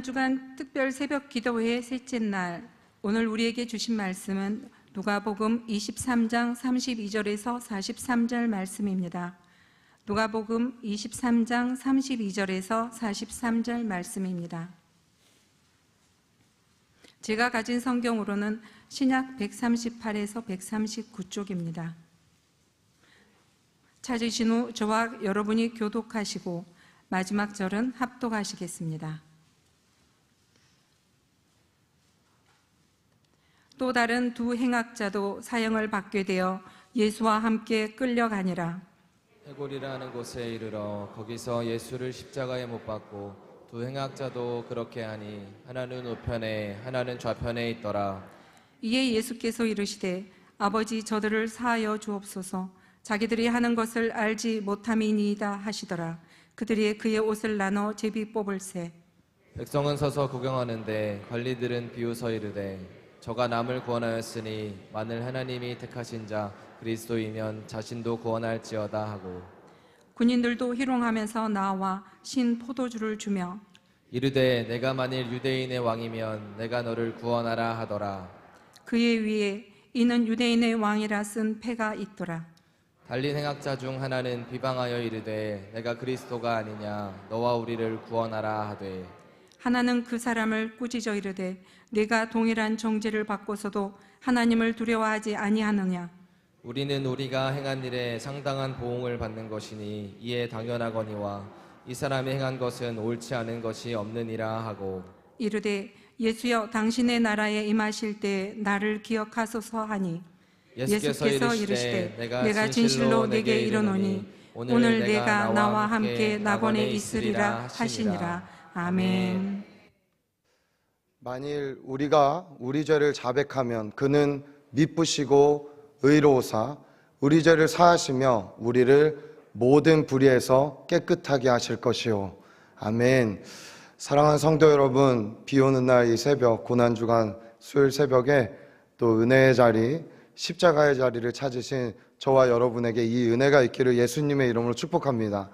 고난주간 특별 새벽 기도회 셋째 날, 오늘 우리에게 주신 말씀은 누가복음 23장 32절에서 43절 말씀입니다. 누가복음 23장 32절에서 43절 말씀입니다. 제가 가진 성경으로는 신약 138에서 139쪽입니다. 찾으신 후 저와 여러분이 교독하시고 마지막 절은 합독하시겠습니다. 또 다른 두 행악자도 사형을 받게 되어 예수와 함께 끌려가니라. 해골이라는 곳에 이르러 거기서 예수를 십자가에 못 박고 두 행악자도 그렇게 하니 하나는 우편에 하나는 좌편에 있더라. 이에 예수께서 이르시되 아버지 저들을 사하여 주옵소서, 자기들이 하는 것을 알지 못함이니이다 하시더라. 그들이 그의 옷을 나눠 제비 뽑을세. 백성은 서서 구경하는데 관리들은 비웃어 이르되 저가 남을 구원하였으니 만일 하나님이 택하신 자 그리스도이면 자신도 구원할지어다 하고, 군인들도 희롱하면서 나와 신 포도주를 주며 이르되 내가 만일 유대인의 왕이면 내가 너를 구원하라 하더라. 그의 위에 이는 유대인의 왕이라 쓴 패가 있더라. 달린 행악자 중 하나는 비방하여 이르되 내가 그리스도가 아니냐 너와 우리를 구원하라 하되, 하나는 그 사람을 꾸짖어 이르되 내가 동일한 정죄를 받고서도 하나님을 두려워하지 아니하느냐. 우리는 우리가 행한 일에 상당한 보응을 받는 것이니 이에 당연하거니와 이 사람이 행한 것은 옳지 않은 것이 없느니라 하고, 이르되 예수여 당신의 나라에 임하실 때 나를 기억하소서 하니, 예수께서 이르시되 내가 진실로 내게 이르노니 오늘 내가 나와 함께 낙원에 있으리라 하시니라. 아멘. 만일 우리가 우리 죄를 자백하면 그는 미쁘시고 의로우사 우리 죄를 사하시며 우리를 모든 불의에서 깨끗하게 하실 것이요. 아멘. 사랑하는 성도 여러분, 비 오는 날 이 새벽, 고난주간 수요일 새벽에 또 은혜의 자리, 십자가의 자리를 찾으신 저와 여러분에게 이 은혜가 있기를 예수님의 이름으로 축복합니다.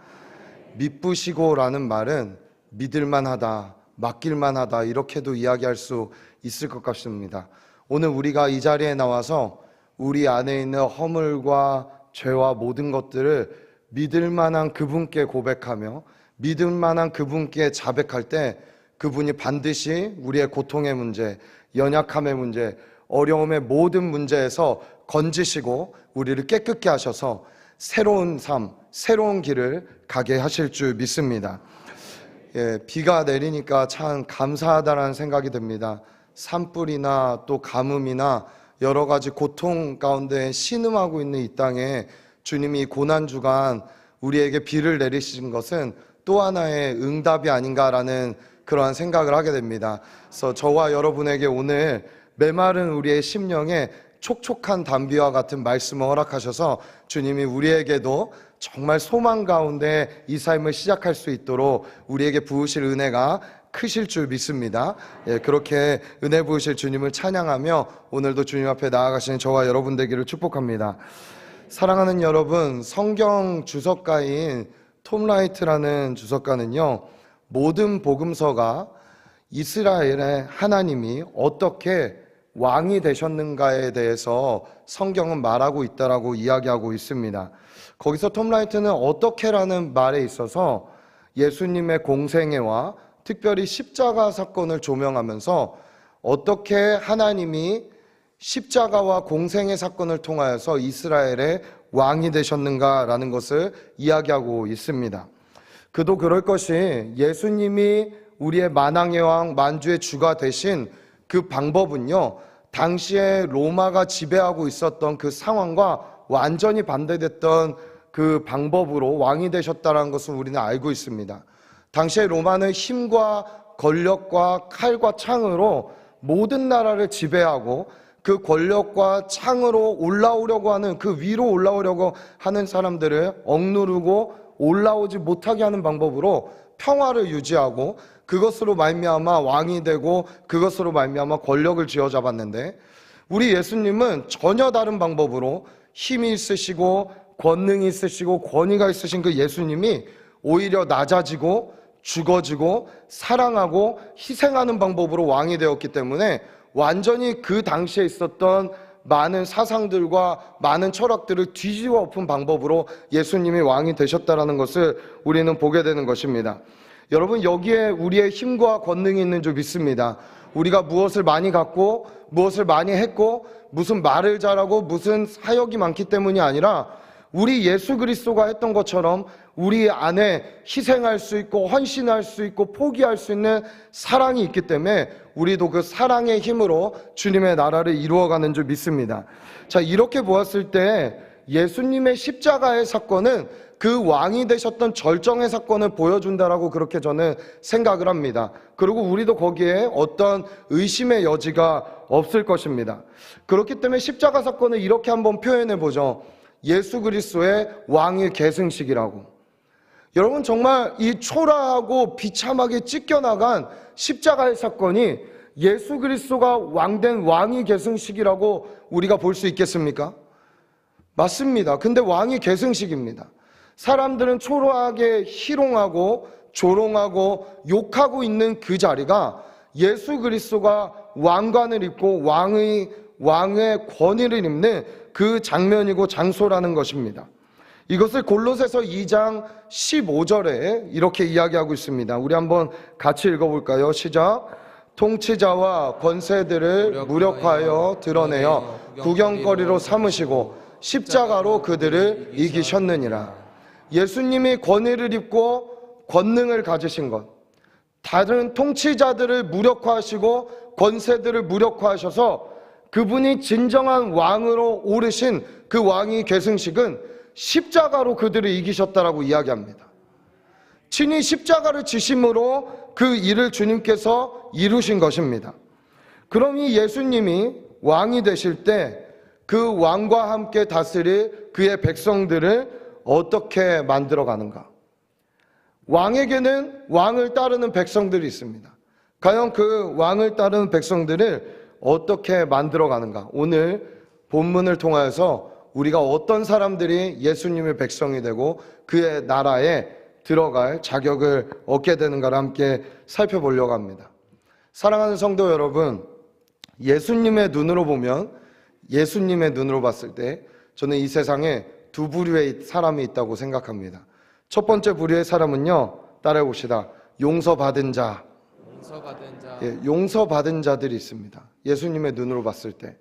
미쁘시고라는 말은 믿을만하다, 맡길만하다 이렇게도 이야기할 수 있을 것 같습니다. 오늘 우리가 이 자리에 나와서 우리 안에 있는 허물과 죄와 모든 것들을 믿을 만한 그분께 고백하며 믿을 만한 그분께 자백할 때 그분이 반드시 우리의 고통의 문제, 연약함의 문제, 어려움의 모든 문제에서 건지시고 우리를 깨끗게 하셔서 새로운 삶, 새로운 길을 가게 하실 줄 믿습니다. 비가 내리니까 참 감사하다라는 생각이 듭니다. 산불이나 또 가뭄이나 여러 가지 고통 가운데 신음하고 있는 이 땅에 주님이 고난주간 우리에게 비를 내리신 것은 또 하나의 응답이 아닌가라는 그러한 생각을 하게 됩니다. 그래서 저와 여러분에게 오늘 메마른 우리의 심령에 촉촉한 담비와 같은 말씀을 허락하셔서 주님이 우리에게도 정말 소망 가운데 이 삶을 시작할 수 있도록 우리에게 부으실 은혜가 크실 줄 믿습니다. 그렇게 은혜 부으실 주님을 찬양하며 오늘도 주님 앞에 나아가시는 저와 여러분 되기를 축복합니다. 사랑하는 여러분, 성경 주석가인 톰 라이트라는 주석가는요, 모든 복음서가 이스라엘의 하나님이 어떻게 왕이 되셨는가에 대해서 성경은 말하고 있다라고 이야기하고 있습니다. 거기서 톰 라이트는 어떻게라는 말에 있어서 예수님의 공생애와 특별히 십자가 사건을 조명하면서 어떻게 하나님이 십자가와 공생의 사건을 통하여서 이스라엘의 왕이 되셨는가라는 것을 이야기하고 있습니다. 그도 그럴 것이 예수님이 우리의 만왕의 왕, 만주의 주가 되신 그 방법은요, 당시에 로마가 지배하고 있었던 그 상황과 완전히 반대됐던 그 방법으로 왕이 되셨다는 것을 우리는 알고 있습니다. 당시에 로마는 힘과 권력과 칼과 창으로 모든 나라를 지배하고 그 권력과 창으로 올라오려고 하는, 그 위로 올라오려고 하는 사람들을 억누르고 올라오지 못하게 하는 방법으로 평화를 유지하고 그것으로 말미암아 왕이 되고 그것으로 말미암아 권력을 쥐어잡았는데, 우리 예수님은 전혀 다른 방법으로 힘이 있으시고 권능이 있으시고 권위가 있으신 그 예수님이 오히려 낮아지고 죽어지고 사랑하고 희생하는 방법으로 왕이 되었기 때문에 완전히 그 당시에 있었던 많은 사상들과 많은 철학들을 뒤집어 엎은 방법으로 예수님이 왕이 되셨다는 것을 우리는 보게 되는 것입니다. 여러분, 여기에 우리의 힘과 권능이 있는 줄 믿습니다. 우리가 무엇을 많이 갖고 무엇을 많이 했고 무슨 말을 잘하고 무슨 사역이 많기 때문이 아니라 우리 예수 그리스도가 했던 것처럼 우리 안에 희생할 수 있고 헌신할 수 있고 포기할 수 있는 사랑이 있기 때문에 우리도 그 사랑의 힘으로 주님의 나라를 이루어가는 줄 믿습니다. 자, 이렇게 보았을 때 예수님의 십자가의 사건은 그 왕이 되셨던 절정의 사건을 보여준다라고 그렇게 저는 생각을 합니다. 그리고 우리도 거기에 어떤 의심의 여지가 없을 것입니다. 그렇기 때문에 십자가 사건을 이렇게 한번 표현해 보죠. 예수 그리스도의 왕의 계승식이라고. 여러분, 정말 이 초라하고 비참하게 찢겨나간 십자가의 사건이 예수 그리스도가 왕된 왕의 계승식이라고 우리가 볼 수 있겠습니까? 맞습니다. 근데 왕의 계승식입니다. 사람들은 초라하게 희롱하고 조롱하고 욕하고 있는 그 자리가 예수 그리스도가 왕관을 입고 왕의 권위를 입는 그 장면이고 장소라는 것입니다. 이것을 골로새서 2장 15절에 이렇게 이야기하고 있습니다. 우리 한번 같이 읽어볼까요? 시작. 통치자와 권세들을 무력하여 드러내어 구경거리로 삼으시고 십자가로 그들을 이기셨느니라. 예수님이 권위를 입고 권능을 가지신 것, 다른 통치자들을 무력화하시고 권세들을 무력화하셔서 그분이 진정한 왕으로 오르신 그 왕의 계승식은 십자가로 그들을 이기셨다라고 이야기합니다. 친히 십자가를 지심으로 그 일을 주님께서 이루신 것입니다. 그럼 이 예수님이 왕이 되실 때 그 왕과 함께 다스릴 그의 백성들을 어떻게 만들어 가는가? 왕에게는 왕을 따르는 백성들이 있습니다. 과연 그 왕을 따르는 백성들을 어떻게 만들어 가는가? 오늘 본문을 통하여서 우리가 어떤 사람들이 예수님의 백성이 되고 그의 나라에 들어갈 자격을 얻게 되는가를 함께 살펴보려고 합니다. 사랑하는 성도 여러분, 예수님의 눈으로 봤을 때 저는 이 세상에 두 부류의 사람이 있다고 생각합니다. 첫 번째 부류의 사람은요, 따라해 봅시다. 용서받은 자. 용서받은 자들이 있습니다. 예수님의 눈으로 봤을 때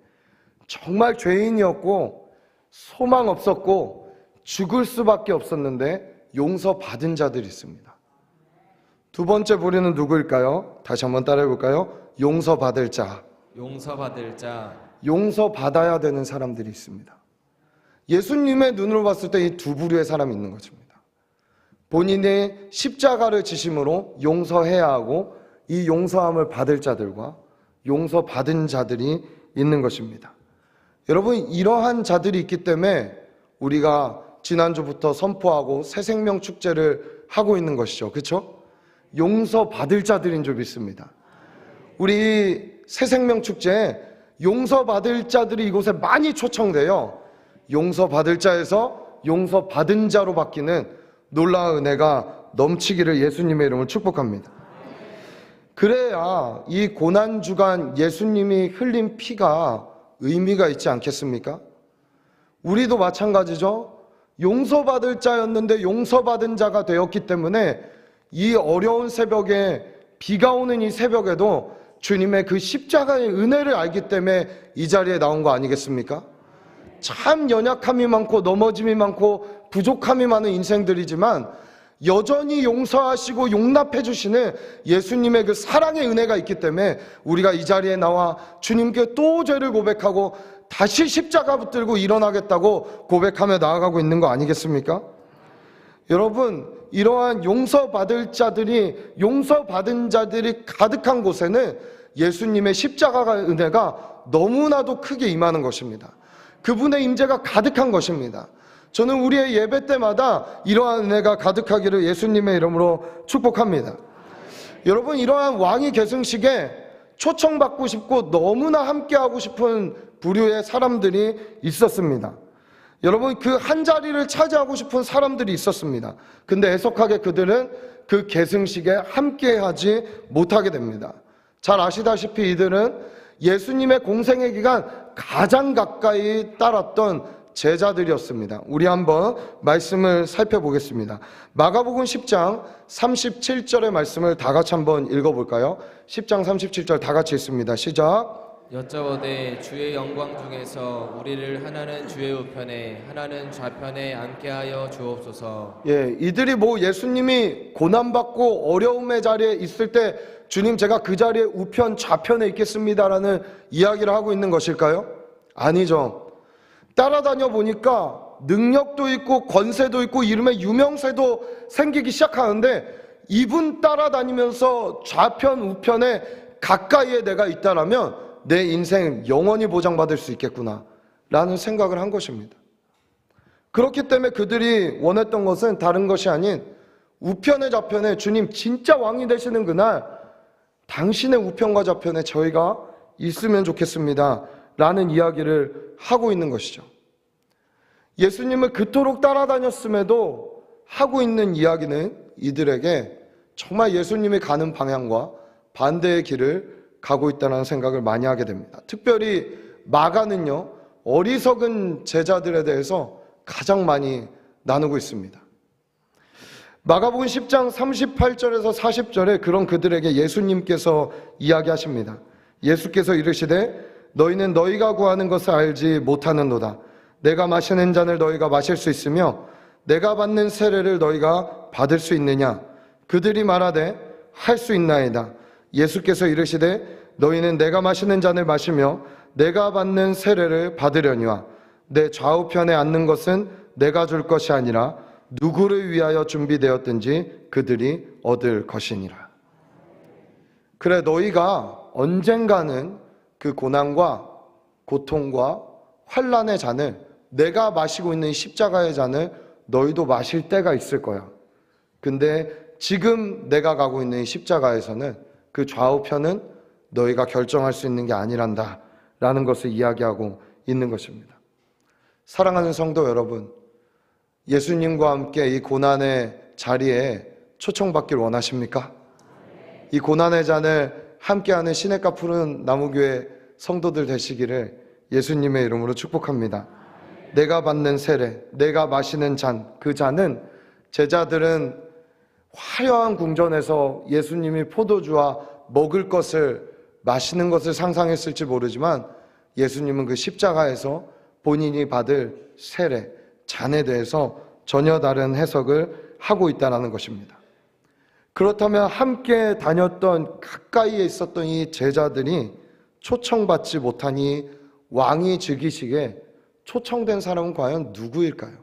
정말 죄인이었고 소망 없었고 죽을 수밖에 없었는데 용서받은 자들이 있습니다. 두 번째 부류는 누구일까요? 다시 한번 따라해 볼까요? 용서받을 자. 용서받아야 되는 사람들이 있습니다. 예수님의 눈으로 봤을 때 이 두 부류의 사람이 있는 것입니다. 본인의 십자가를 지심으로 용서해야 하고 이 용서함을 받을 자들과 용서받은 자들이 있는 것입니다. 여러분, 이러한 자들이 있기 때문에 우리가 지난주부터 선포하고 새생명 축제를 하고 있는 것이죠. 그렇죠? 용서받을 자들인 줄 믿습니다. 우리 새생명 축제에 용서받을 자들이 이곳에 많이 초청돼요. 용서받을 자에서 용서받은 자로 바뀌는 놀라운 은혜가 넘치기를 예수님의 이름으로 축복합니다. 그래야 이 고난주간 예수님이 흘린 피가 의미가 있지 않겠습니까? 우리도 마찬가지죠. 용서받을 자였는데 용서받은 자가 되었기 때문에 이 어려운 새벽에, 비가 오는 이 새벽에도 주님의 그 십자가의 은혜를 알기 때문에 이 자리에 나온 거 아니겠습니까? 참 연약함이 많고 넘어짐이 많고 부족함이 많은 인생들이지만 여전히 용서하시고 용납해 주시는 예수님의 그 사랑의 은혜가 있기 때문에 우리가 이 자리에 나와 주님께 또 죄를 고백하고 다시 십자가 붙들고 일어나겠다고 고백하며 나아가고 있는 거 아니겠습니까? 여러분, 이러한 용서받은 자들이 가득한 곳에는 예수님의 십자가의 은혜가 너무나도 크게 임하는 것입니다. 그분의 임재가 가득한 것입니다. 저는 우리의 예배 때마다 이러한 은혜가 가득하기를 예수님의 이름으로 축복합니다. 여러분, 이러한 왕의 계승식에 초청받고 싶고 너무나 함께하고 싶은 부류의 사람들이 있었습니다. 여러분, 그 한 자리를 차지하고 싶은 사람들이 있었습니다. 근데 애석하게 그들은 그 계승식에 함께하지 못하게 됩니다. 잘 아시다시피 이들은 예수님의 공생의 기간 가장 가까이 따랐던 제자들이었습니다. 우리 한번 말씀을 살펴보겠습니다. 마가복음 10장 37절의 말씀을 다 같이 한번 읽어볼까요? 10장 37절 다 같이 읽습니다. 시작. 여짜오되 주의 영광 중에서 우리를 하나는 주의 우편에 하나는 좌편에 앉게 하여 주옵소서. 이들이 예수님이 고난받고 어려움의 자리에 있을 때 주님 제가 그 자리에 우편 좌편에 있겠습니다라는 이야기를 하고 있는 것일까요? 아니죠. 따라다녀 보니까 능력도 있고 권세도 있고 이름의 유명세도 생기기 시작하는데 이분 따라다니면서 좌편 우편에 가까이에 내가 있다라면 내 인생 영원히 보장받을 수 있겠구나 라는 생각을 한 것입니다. 그렇기 때문에 그들이 원했던 것은 다른 것이 아닌 우편의 좌편에 주님 진짜 왕이 되시는 그날 당신의 우편과 좌편에 저희가 있으면 좋겠습니다 라는 이야기를 하고 있는 것이죠. 예수님을 그토록 따라다녔음에도 하고 있는 이야기는 이들에게 정말 예수님이 가는 방향과 반대의 길을 가고 있다는 생각을 많이 하게 됩니다. 특별히 마가는요, 어리석은 제자들에 대해서 가장 많이 나누고 있습니다. 마가복음 10장 38절에서 40절에 그런 그들에게 예수님께서 이야기하십니다. 예수께서 이르시되 너희는 너희가 구하는 것을 알지 못하는도다. 내가 마시는 잔을 너희가 마실 수 있으며 내가 받는 세례를 너희가 받을 수 있느냐? 그들이 말하되 할 수 있나이다. 예수께서 이르시되 너희는 내가 마시는 잔을 마시며 내가 받는 세례를 받으려니와 내 좌우편에 앉는 것은 내가 줄 것이 아니라 누구를 위하여 준비되었든지 그들이 얻을 것이니라. 그래 너희가 언젠가는 그 고난과 고통과 환난의 잔을 내가 마시고 있는 십자가의 잔을 너희도 마실 때가 있을 거야. 근데 지금 내가 가고 있는 십자가에서는 그 좌우편은 너희가 결정할 수 있는 게 아니란다 라는 것을 이야기하고 있는 것입니다. 사랑하는 성도 여러분, 예수님과 함께 이 고난의 자리에 초청받길 원하십니까? 이 고난의 잔을 함께하는 시냇가 푸른 나무교회 성도들 되시기를 예수님의 이름으로 축복합니다. 내가 받는 세례, 내가 마시는 잔, 그 잔은 제자들은 화려한 궁전에서 예수님이 포도주와 먹을 것을 마시는 것을 상상했을지 모르지만 예수님은 그 십자가에서 본인이 받을 세례, 잔에 대해서 전혀 다른 해석을 하고 있다는 것입니다. 그렇다면 함께 다녔던 가까이에 있었던 이 제자들이 초청받지 못한 이 왕위 즉위식에 초청된 사람은 과연 누구일까요?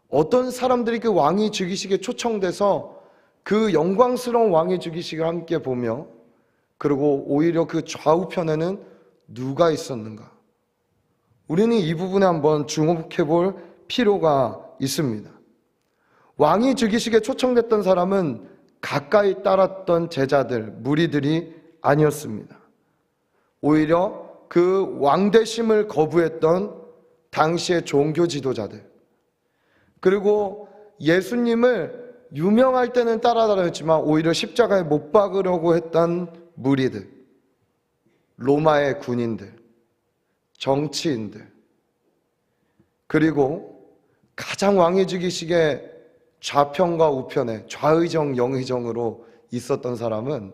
어떤 사람들이 그 왕위 즉위식에 초청돼서 그 영광스러운 왕위 즉위식을 함께 보며 그리고 오히려 그 좌우편에는 누가 있었는가? 우리는 이 부분에 한번 주목해 볼 필요가 있습니다. 왕위 즉위식에 초청됐던 사람은 가까이 따랐던 제자들, 무리들이 아니었습니다. 오히려 그 왕대심을 거부했던 당시의 종교 지도자들, 그리고 예수님을 유명할 때는 따라다녔지만 오히려 십자가에 못 박으려고 했던 무리들, 로마의 군인들, 정치인들, 그리고 가장 왕위 즉위식에 좌편과 우편에 좌의정, 영의정으로 있었던 사람은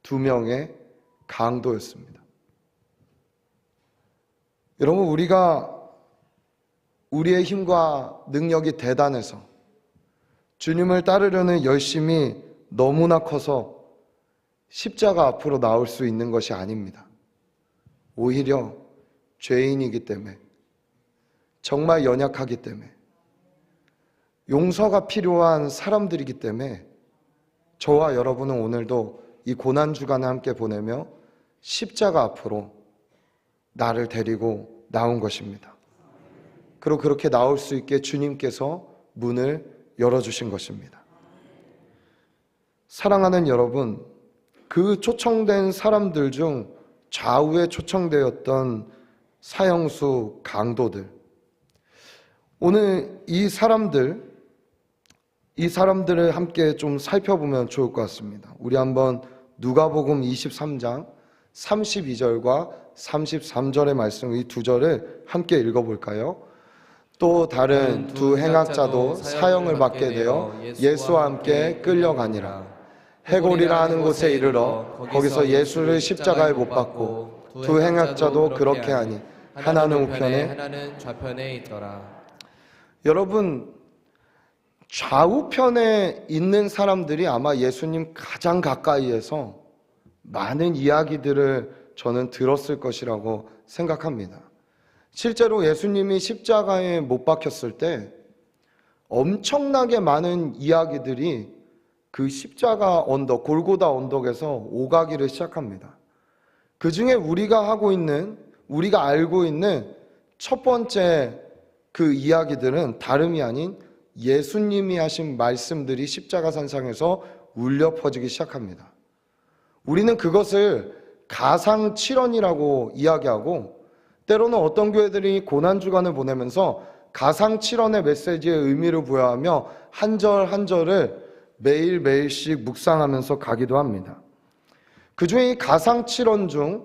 두 명의 강도였습니다. 여러분, 우리가 우리의 힘과 능력이 대단해서 주님을 따르려는 열심이 너무나 커서 십자가 앞으로 나올 수 있는 것이 아닙니다. 오히려 죄인이기 때문에, 정말 연약하기 때문에, 용서가 필요한 사람들이기 때문에 저와 여러분은 오늘도 이 고난주간을 함께 보내며 십자가 앞으로 나를 데리고 나온 것입니다. 그리고 그렇게 나올 수 있게 주님께서 문을 열어주신 것입니다. 사랑하는 여러분, 그 초청된 사람들 중 좌우에 초청되었던 사형수 강도들, 오늘 이 사람들 이 사람들을 함께 좀 살펴보면 좋을 것 같습니다. 우리 한번 누가복음 23장 32절과 33절의 말씀, 이 두 절을 함께 읽어볼까요? 또 다른 두 행악자도 사형을 받게 되어 예수와 함께 끌려가니라. 해골이라 하는 곳에 이르러 거기서 예수를 십자가에 못 박고 두 행악자도 그렇게 하니 하나는 우편에 하나는 좌편에 있더라. 여러분, 좌우편에 있는 사람들이 아마 예수님 가장 가까이에서 많은 이야기들을 저는 들었을 것이라고 생각합니다. 실제로 예수님이 십자가에 못 박혔을 때 엄청나게 많은 이야기들이 그 십자가 언덕, 골고다 언덕에서 오가기를 시작합니다. 그 중에 우리가 알고 있는 첫 번째 그 이야기들은 다름이 아닌 예수님이 하신 말씀들이 십자가 산상에서 울려 퍼지기 시작합니다. 우리는 그것을 가상칠언이라고 이야기하고, 때로는 어떤 교회들이 고난주간을 보내면서 가상칠언의 메시지의 의미를 부여하며 한 절 한 절을 매일매일씩 묵상하면서 가기도 합니다. 그 중에 이 가상칠언 중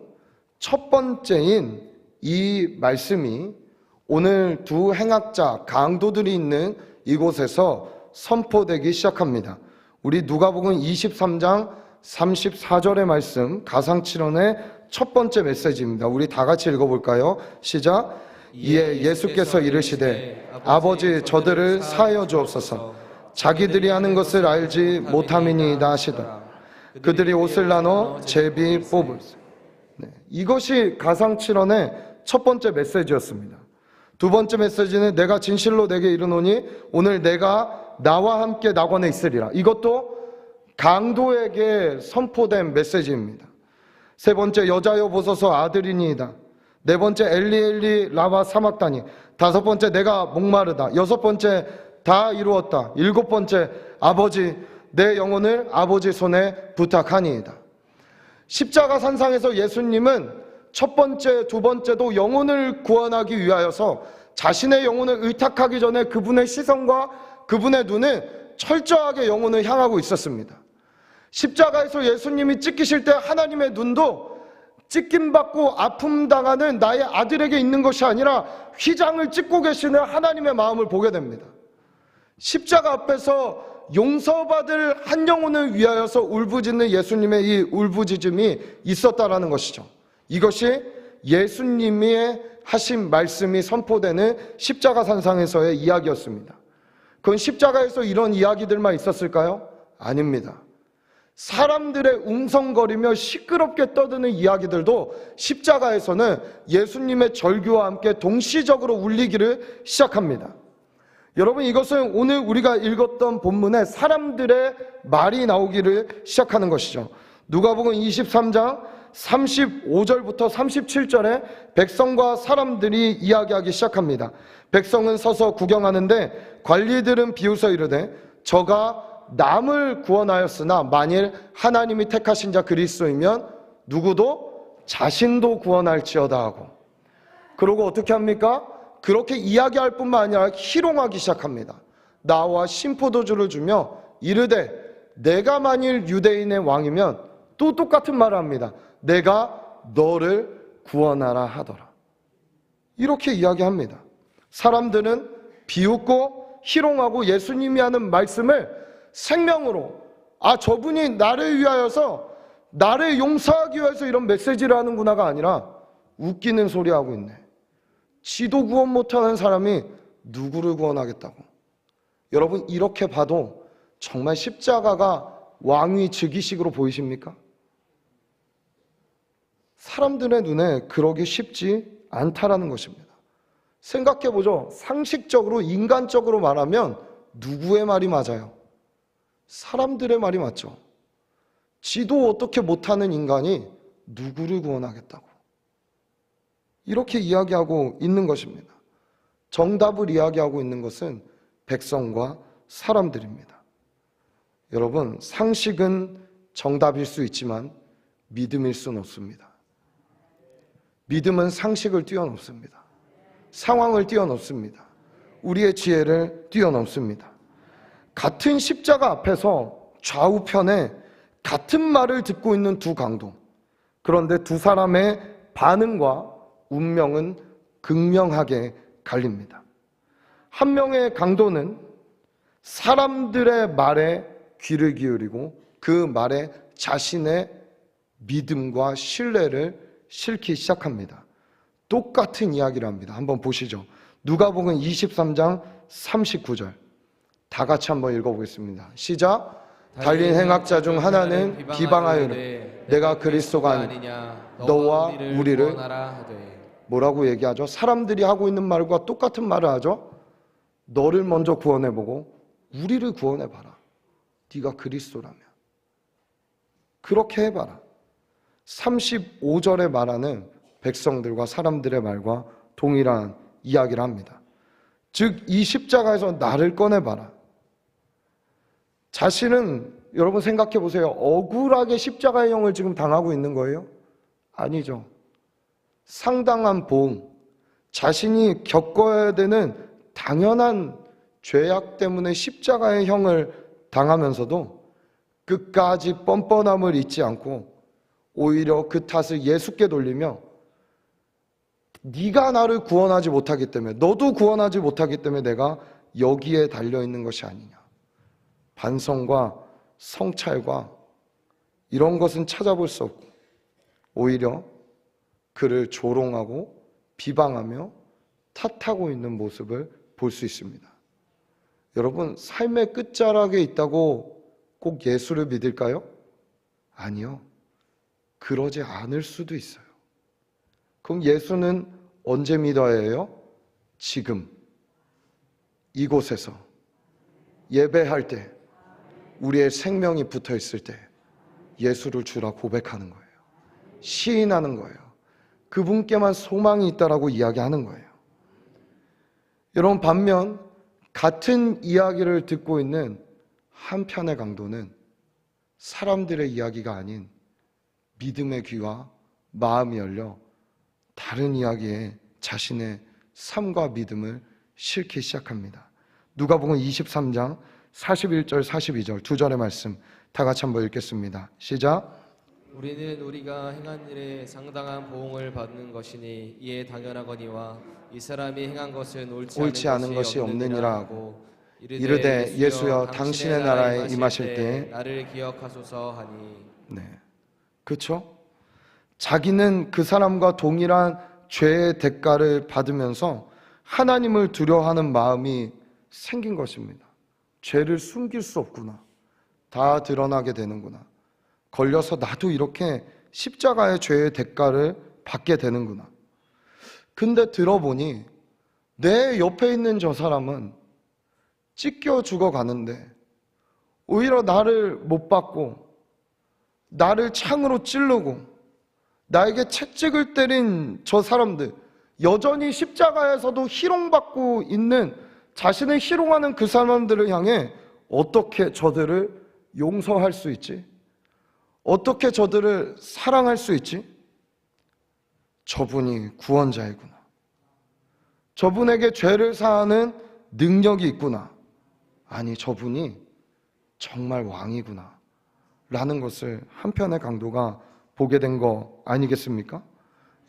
첫 번째인 이 말씀이 오늘 두 행악자, 강도들이 있는 이곳에서 선포되기 시작합니다. 우리 누가복음 23장 34절의 말씀, 가상칠언의 첫 번째 메시지입니다. 우리 다 같이 읽어볼까요? 시작. 이에 예수께서 이르시되 아버지 저들을 사하여 주옵소서. 자기들이 하는 것을 알지 못함이니이다 하시더라. 그들이 옷을 나눠 제비 뽑으세. 이것이 가상칠언의 첫 번째 메시지였습니다. 두 번째 메시지는 내가 진실로 내게 이르노니 오늘 내가 나와 함께 낙원에 있으리라. 이것도 강도에게 선포된 메시지입니다. 세 번째, 여자여 보소서 아들이니이다. 네 번째, 엘리 엘리 라마 사막다니. 다섯 번째, 내가 목마르다. 여섯 번째, 다 이루었다. 일곱 번째, 아버지 내 영혼을 아버지 손에 부탁하니이다. 십자가 산상에서 예수님은 첫 번째, 두 번째도 영혼을 구원하기 위하여서 자신의 영혼을 의탁하기 전에 그분의 시선과 그분의 눈은 철저하게 영혼을 향하고 있었습니다. 십자가에서 예수님이 찢기실 때 하나님의 눈도 찢김받고 아픔당하는 나의 아들에게 있는 것이 아니라 휘장을 찢고 계시는 하나님의 마음을 보게 됩니다. 십자가 앞에서 용서받을 한 영혼을 위하여서 울부짖는 예수님의 이 울부짖음이 있었다라는 것이죠. 이것이 예수님이 하신 말씀이 선포되는 십자가 산상에서의 이야기였습니다. 그건 십자가에서 이런 이야기들만 있었을까요? 아닙니다. 사람들의 웅성거리며 시끄럽게 떠드는 이야기들도 십자가에서는 예수님의 절규와 함께 동시적으로 울리기를 시작합니다. 여러분, 이것은 오늘 우리가 읽었던 본문에 사람들의 말이 나오기를 시작하는 것이죠. 누가복음 23장 35절부터 37절에 백성과 사람들이 이야기하기 시작합니다. 백성은 서서 구경하는데 관리들은 비웃어 이르되 저가 남을 구원하였으나 만일 하나님이 택하신 자 그리스도이면 누구도 자신도 구원할지어다 하고, 그러고 어떻게 합니까? 그렇게 이야기할 뿐만 아니라 희롱하기 시작합니다. 나와 신포도주를 주며 이르되 내가 만일 유대인의 왕이면 또 똑같은 말을 합니다. 내가 너를 구원하라 하더라. 이렇게 이야기합니다. 사람들은 비웃고 희롱하고 예수님이 하는 말씀을 생명으로, 저분이 나를 위하여서 나를 용서하기 위해서 이런 메시지를 하는구나가 아니라 웃기는 소리 하고 있네. 지도 구원 못하는 사람이 누구를 구원하겠다고. 여러분, 이렇게 봐도 정말 십자가가 왕위 즉위식으로 보이십니까? 사람들의 눈에 그러기 쉽지 않다라는 것입니다. 생각해보죠. 상식적으로, 인간적으로 말하면 누구의 말이 맞아요? 사람들의 말이 맞죠. 지도 어떻게 못하는 인간이 누구를 구원하겠다고 이렇게 이야기하고 있는 것입니다. 정답을 이야기하고 있는 것은 백성과 사람들입니다. 여러분, 상식은 정답일 수 있지만 믿음일 수는 없습니다. 믿음은 상식을 뛰어넘습니다. 상황을 뛰어넘습니다. 우리의 지혜를 뛰어넘습니다. 같은 십자가 앞에서 좌우편에 같은 말을 듣고 있는 두 강도. 그런데 두 사람의 반응과 운명은 극명하게 갈립니다. 한 명의 강도는 사람들의 말에 귀를 기울이고 그 말에 자신의 믿음과 신뢰를 싣기 시작합니다. 똑같은 이야기를 합니다. 한번 보시죠. 누가복음 23장 39절. 다 같이 한번 읽어보겠습니다. 시작. 달린 행악자 중 하나는 비방하여는 내가 그리스도가 아니냐 너와 우리를 뭐라고 얘기하죠? 사람들이 하고 있는 말과 똑같은 말을 하죠. 너를 먼저 구원해보고 우리를 구원해봐라. 네가 그리스도라면 그렇게 해봐라. 35절에 말하는 백성들과 사람들의 말과 동일한 이야기를 합니다. 즉 이 십자가에서 나를 꺼내봐라. 자신은 여러분 생각해 보세요. 억울하게 십자가의 형을 지금 당하고 있는 거예요? 아니죠. 상당한 보응, 자신이 겪어야 되는 당연한 죄악 때문에 십자가의 형을 당하면서도 끝까지 뻔뻔함을 잊지 않고 오히려 그 탓을 예수께 돌리며 네가 나를 구원하지 못하기 때문에, 너도 구원하지 못하기 때문에 내가 여기에 달려있는 것이 아니냐. 반성과 성찰과 이런 것은 찾아볼 수 없고 오히려 그를 조롱하고 비방하며 탓하고 있는 모습을 볼 수 있습니다. 여러분, 삶의 끝자락에 있다고 꼭 예수를 믿을까요? 아니요. 그러지 않을 수도 있어요. 그럼 예수는 언제 믿어야 해요? 지금 이곳에서 예배할 때 우리의 생명이 붙어 있을 때 예수를 주라 고백하는 거예요. 시인하는 거예요. 그분께만 소망이 있다라고 이야기하는 거예요. 여러분, 반면 같은 이야기를 듣고 있는 한편의 강도는 사람들의 이야기가 아닌 믿음의 귀와 마음이 열려 다른 이야기에 자신의 삶과 믿음을 싣기 시작합니다. 누가복음 23장 41절 42절 두 절의 말씀 다 같이 한번 읽겠습니다. 시작. 우리는 우리가 행한 일에 상당한 보응을 받는 것이니 이에 당연하거니와 이 사람이 행한 것은 옳지 않은 것이 없느니라 하고 이르되 예수여 당신의 나라에 임하실 때 나를 기억하소서 하니. 네, 그렇죠? 자기는 그 사람과 동일한 죄의 대가를 받으면서 하나님을 두려워하는 마음이 생긴 것입니다. 죄를 숨길 수 없구나. 다 드러나게 되는구나. 걸려서 나도 이렇게 십자가의 죄의 대가를 받게 되는구나. 근데 들어보니 내 옆에 있는 저 사람은 찢겨 죽어가는데 오히려 나를 못 받고 나를 창으로 찌르고 나에게 채찍을 때린 저 사람들, 여전히 십자가에서도 희롱받고 있는, 자신을 희롱하는 그 사람들을 향해 어떻게 저들을 용서할 수 있지? 어떻게 저들을 사랑할 수 있지? 저분이 구원자이구나. 저분에게 죄를 사하는 능력이 있구나. 아니, 저분이 정말 왕이구나 라는 것을 한편의 강도가 보게 된 거 아니겠습니까?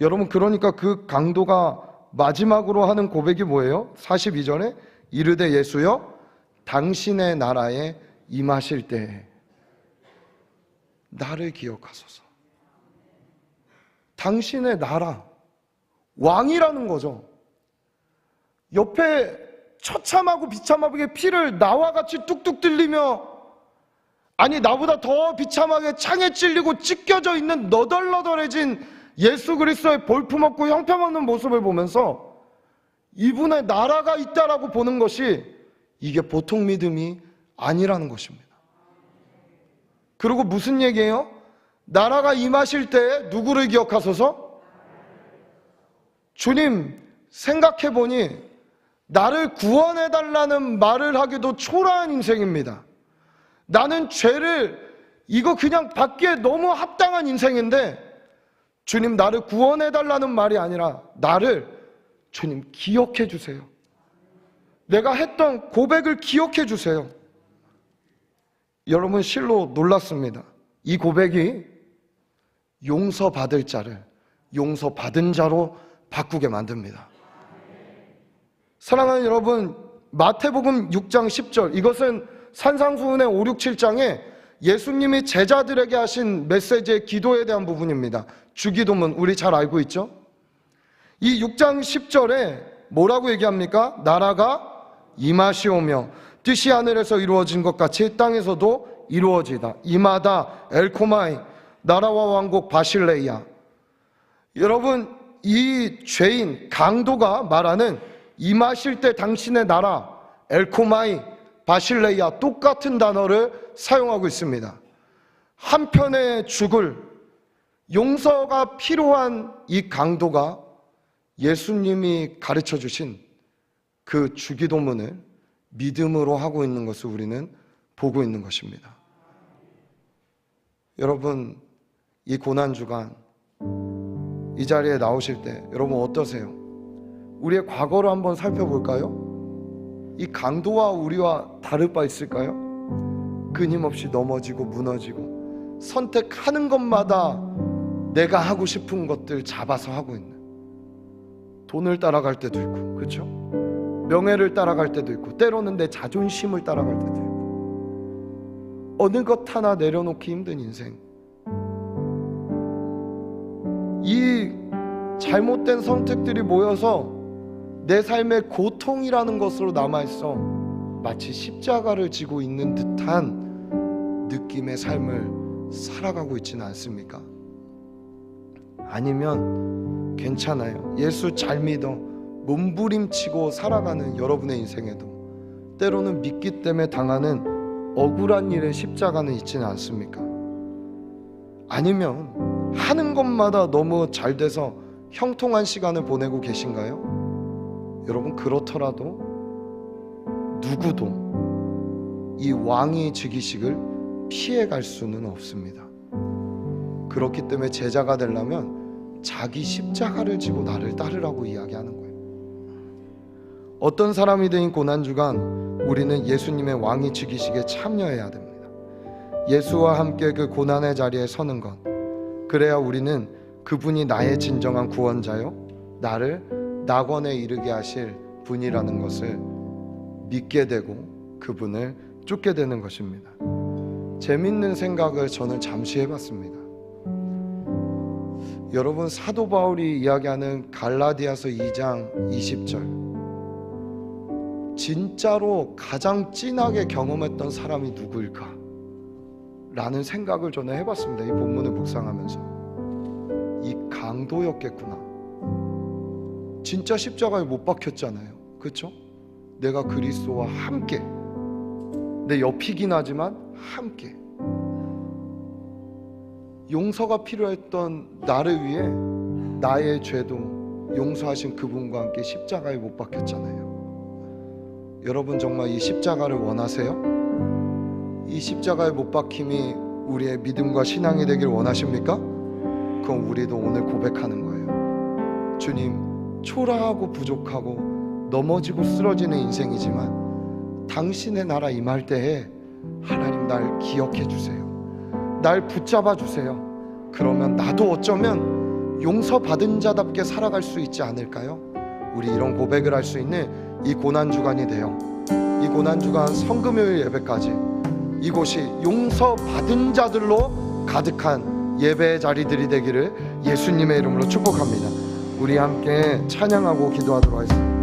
여러분, 그러니까 그 강도가 마지막으로 하는 고백이 뭐예요? 42절에 이르되 예수여 당신의 나라에 임하실 때 나를 기억하소서. 당신의 나라, 왕이라는 거죠. 옆에 처참하고 비참하게 피를 나와 같이 뚝뚝 흘리며, 아니 나보다 더 비참하게 창에 찔리고 찢겨져 있는 너덜너덜해진 예수 그리스도의 볼품없고 형편없는 모습을 보면서 이분의 나라가 있다라고 보는 것이 이게 보통 믿음이 아니라는 것입니다. 그리고 무슨 얘기예요? 나라가 임하실 때 누구를 기억하소서? 주님, 생각해보니 나를 구원해달라는 말을 하기도 초라한 인생입니다. 나는 죄를 이거 그냥 받기에 너무 합당한 인생인데 주님, 나를 구원해달라는 말이 아니라 나를 주님 기억해 주세요. 내가 했던 고백을 기억해 주세요. 여러분 실로 놀랐습니다. 이 고백이 용서받을 자를 용서받은 자로 바꾸게 만듭니다. 사랑하는 여러분, 마태복음 6장 10절, 이것은 산상수훈의 5, 6, 7장에 예수님이 제자들에게 하신 메시지의 기도에 대한 부분입니다. 주기도문 우리 잘 알고 있죠? 이 6장 10절에 뭐라고 얘기합니까? 나라가 임하시오며 뜻이 하늘에서 이루어진 것 같이 땅에서도 이루어지다. 임하다 엘코마이, 나라와 왕국 바실레이아. 여러분, 이 죄인 강도가 말하는 임하실 때 당신의 나라 엘코마이, 바실레이아, 똑같은 단어를 사용하고 있습니다. 한편의 죽을 용서가 필요한 이 강도가 예수님이 가르쳐 주신 그 주기도문을 믿음으로 하고 있는 것을 우리는 보고 있는 것입니다. 여러분, 이 고난주간 이 자리에 나오실 때 여러분 어떠세요? 우리의 과거를 한번 살펴볼까요? 이 강도와 우리와 다를 바 있을까요? 끊임없이 넘어지고 무너지고 선택하는 것마다 내가 하고 싶은 것들 잡아서 하고 있는, 돈을 따라갈 때도 있고, 그렇죠? 명예를 따라갈 때도 있고, 때로는 내 자존심을 따라갈 때도 있고, 어느 것 하나 내려놓기 힘든 인생. 이 잘못된 선택들이 모여서 내 삶의 고통이라는 것으로 남아있어 마치 십자가를 지고 있는 듯한 느낌의 삶을 살아가고 있지는 않습니까? 아니면 괜찮아요. 예수 잘 믿어 몸부림치고 살아가는 여러분의 인생에도 때로는 믿기 때문에 당하는 억울한 일의 십자가는 있지는 않습니까? 아니면 하는 것마다 너무 잘 돼서 형통한 시간을 보내고 계신가요? 여러분, 그렇더라도 누구도 이 왕의 즉위식을 피해갈 수는 없습니다. 그렇기 때문에 제자가 되려면 자기 십자가를 지고 나를 따르라고 이야기하는 거예요. 어떤 사람이든 고난주간 우리는 예수님의 왕의 즉위식에 참여해야 됩니다. 예수와 함께 그 고난의 자리에 서는 것, 그래야 우리는 그분이 나의 진정한 구원자요 나를 낙원에 이르게 하실 분이라는 것을 믿게 되고 그분을 쫓게 되는 것입니다. 재밌는 생각을 저는 잠시 해봤습니다. 여러분, 사도 바울이 이야기하는 갈라디아서 2장 20절, 진짜로 가장 진하게 경험했던 사람이 누구일까? 라는 생각을 저는 해봤습니다. 이 본문을 묵상하면서 이 강도였겠구나. 진짜 십자가에 못 박혔잖아요, 그렇죠? 내가 그리스도와 함께, 내 옆이긴 하지만 함께 용서가 필요했던 나를 위해 나의 죄도 용서하신 그분과 함께 십자가에 못 박혔잖아요. 여러분, 정말 이 십자가를 원하세요? 이 십자가에 못 박힘이 우리의 믿음과 신앙이 되길 원하십니까? 그럼 우리도 오늘 고백하는 거예요. 주님, 초라하고 부족하고 넘어지고 쓰러지는 인생이지만 당신의 나라 임할 때에 하나님 날 기억해 주세요. 날 붙잡아 주세요. 그러면 나도 어쩌면 용서받은 자답게 살아갈 수 있지 않을까요? 우리 이런 고백을 할 수 있는 이 고난주간이 돼요. 이 고난주간 성금요일 예배까지 이곳이 용서받은 자들로 가득한 예배의 자리들이 되기를 예수님의 이름으로 축복합니다. 우리 함께 찬양하고 기도하도록 하겠습니다.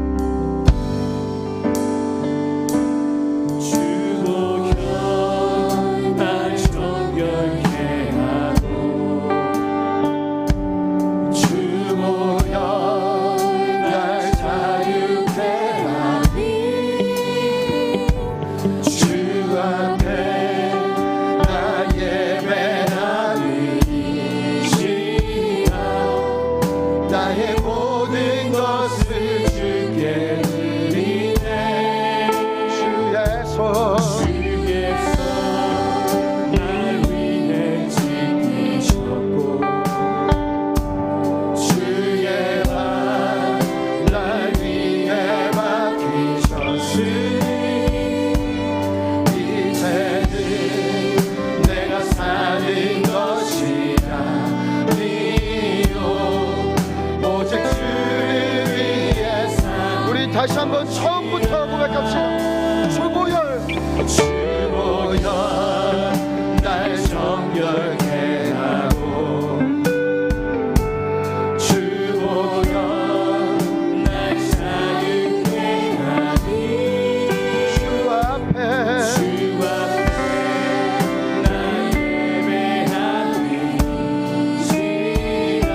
나의 모든 것을 주님 다시 한번 처음부터 고백합시다. 주보혈 날 정결케 하고 주보혈 날 자유케 하니 주 앞에 날 예배하니 시간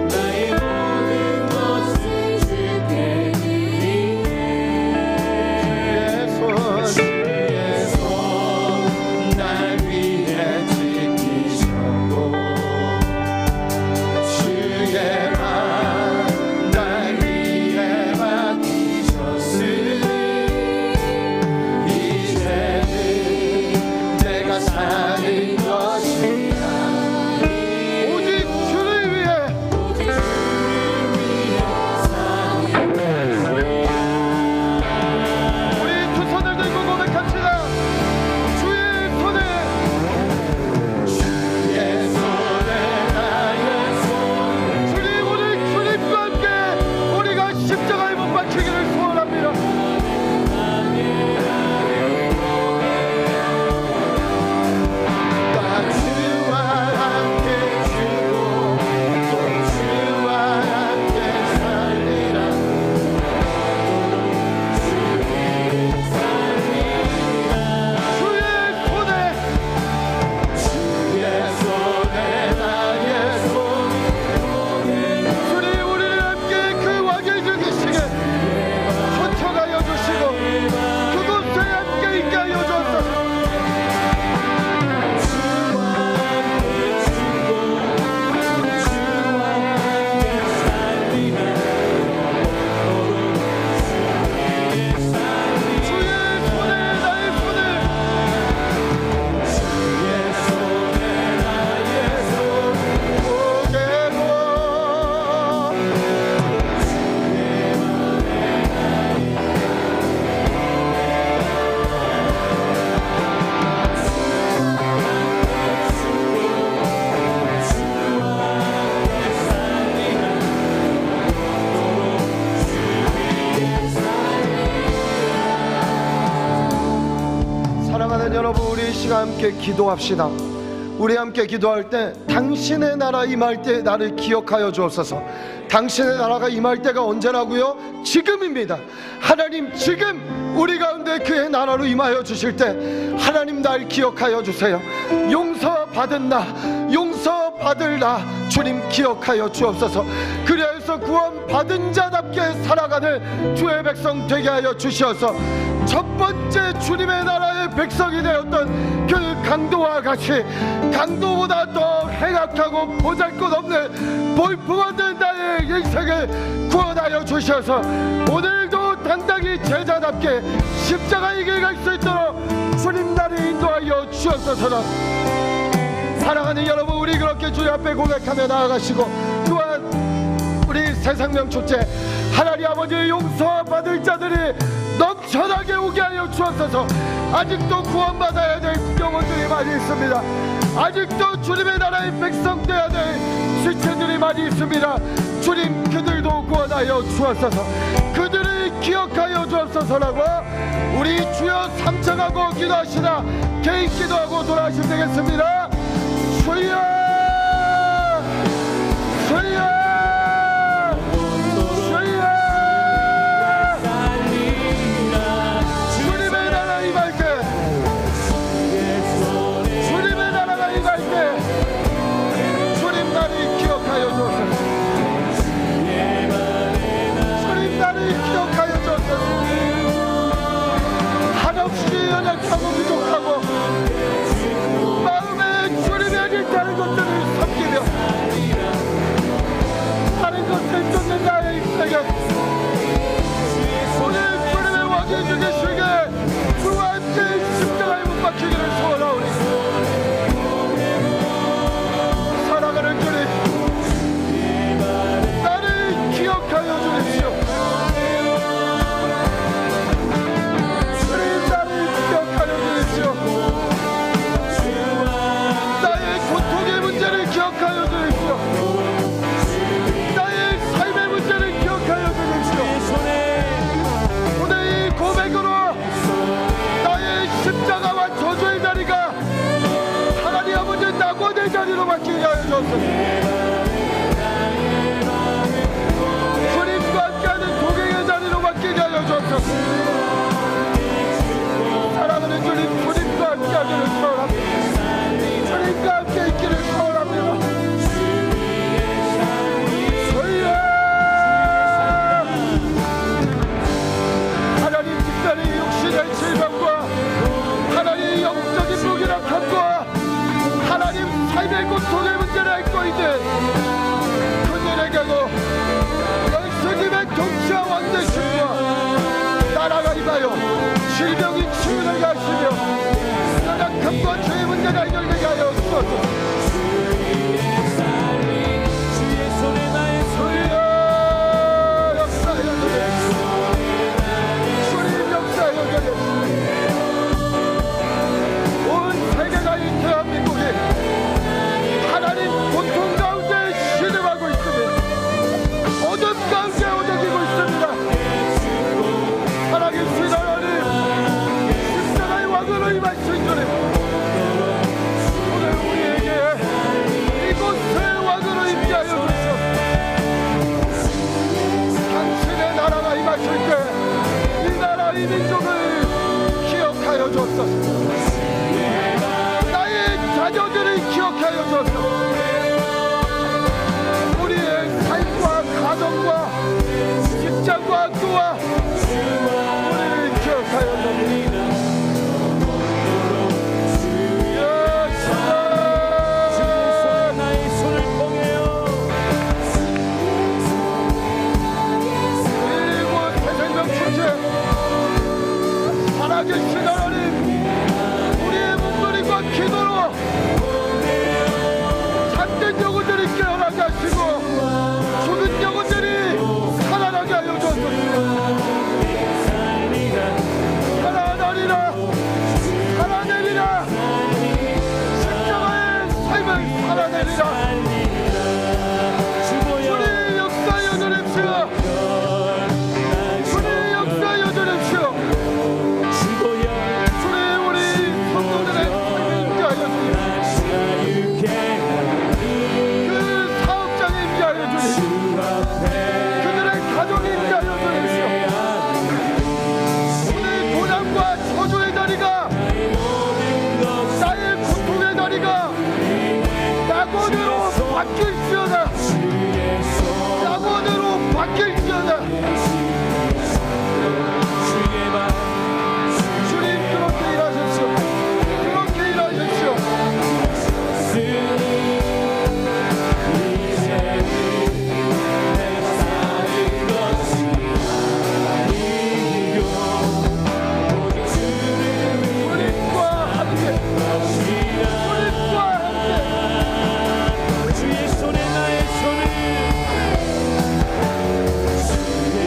나의 모든 것을 주께 드리네 주의 손 날 위해 지키셨고 주의 맘 날 위해 맡기셨으니 이제는 내가 사는 것이야 오직 주를 위해 우리 두 손을 들고 고백합시다. 주의 손에 주의 손에 나의 손 주님 오늘 주님과 함께 우리가 십자가에 못 박히기를 소원합니다. 주와 함께 주고 또 주와 함께 살리라 주의 손에 주의 손에 나의 손 주님 우리를 함께 그 왕의 즐기시게 초청하여 주시고 그곳에 함께 있게 하여 주옵소서. 주의 손에 나의 손을 고개고 사랑하는 여러분, 우리 이 시간 함께 기도합시다. 우리 함께 기도할 때 당신의 나라 임할 때 나를 기억하여 주옵소서. 당신의 나라가 임할 때가 언제라고요? 지금입니다. 하나님 지금 우리 가운데 그의 나라로 임하여 주실 때 하나님 날 기억하여 주세요. 용서받은 나, 용서받을 나 주님 기억하여 주옵소서. 그리하여서 구원받은 자답게 살아가는 주의 백성 되게 하여 주시어서 첫 번째 주님의 나라의 백성이 되었던 그 강도와 같이 강도보다 더 행악하고 보잘것없는 볼품없는 나의 인생을 구원하여 주셔서 오늘도 당당히 제자답게 십자가의 길 갈 수 있도록 주님 나를 인도하여 주옵소서. 사랑하는 여러분, 우리 그렇게 주님 앞에 고백하며 나아가시고 또한 우리 새생명 축제 하나님 아버지의 용서받을 자들이 넘쳐나게 오게 하여 주옵소서. 아직도 구원받아야 될 영혼들이 많이 있습니다. 아직도 주님의 나라의 백성 되어야 될 지체들이 많이 있습니다. 주님 그들도 구원하여 주옵소서. 그들을 기억하여 주옵소서라고 우리 주여 삼창하고 기도하시나 개인 기도하고 돌아가시면 되겠습니다. 주여 주여 연약하고 부족하고 마음에 주님의 다른 것들을 섬기며 주옵소서. 주님과 함께하는 동행의 자리로 바뀌게 하여 주옵소서. 사랑하는 주님, 주님과 함께하기를 소원합니다. 주님과 함께 있기를 소원합니다. 하나님 특별히 육신의 질병과 하나님 영적인 무기력함과 하나님 삶의 고통의 문제를 앓고 있는 그들에게도 예수님의 통치와 왕되심과 나라가 임하여 질병이 치유되게 하시며 연약함과 죄의 문제가 해결되게 하여 주옵소서. 나의 자녀들을 기억하여 주옵소서. 우리의 삶과 가정과 직장과 학교와 우리를 기억하여 주옵소서. 살아계신 하나님, 우리의 몸부림과 기도로 잠든 영혼들이 깨어나게 하시고 죽은 영혼들이 살아나게 하여 주옵소서. 살아나리라, 살아내리라, 십자가의 삶을 살아내리라. 주의 역사여 주십시오. 주의 역사여 주십시오. 바뀔지어다. 낙원으로 바뀔지어다. 주님 그렇게 일하십시오. 그렇게 일하십시오. 주님과 함께, 주님과 함께 주의 손에 나의 손을 주의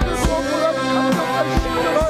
그 무엇보다 강력한 심정을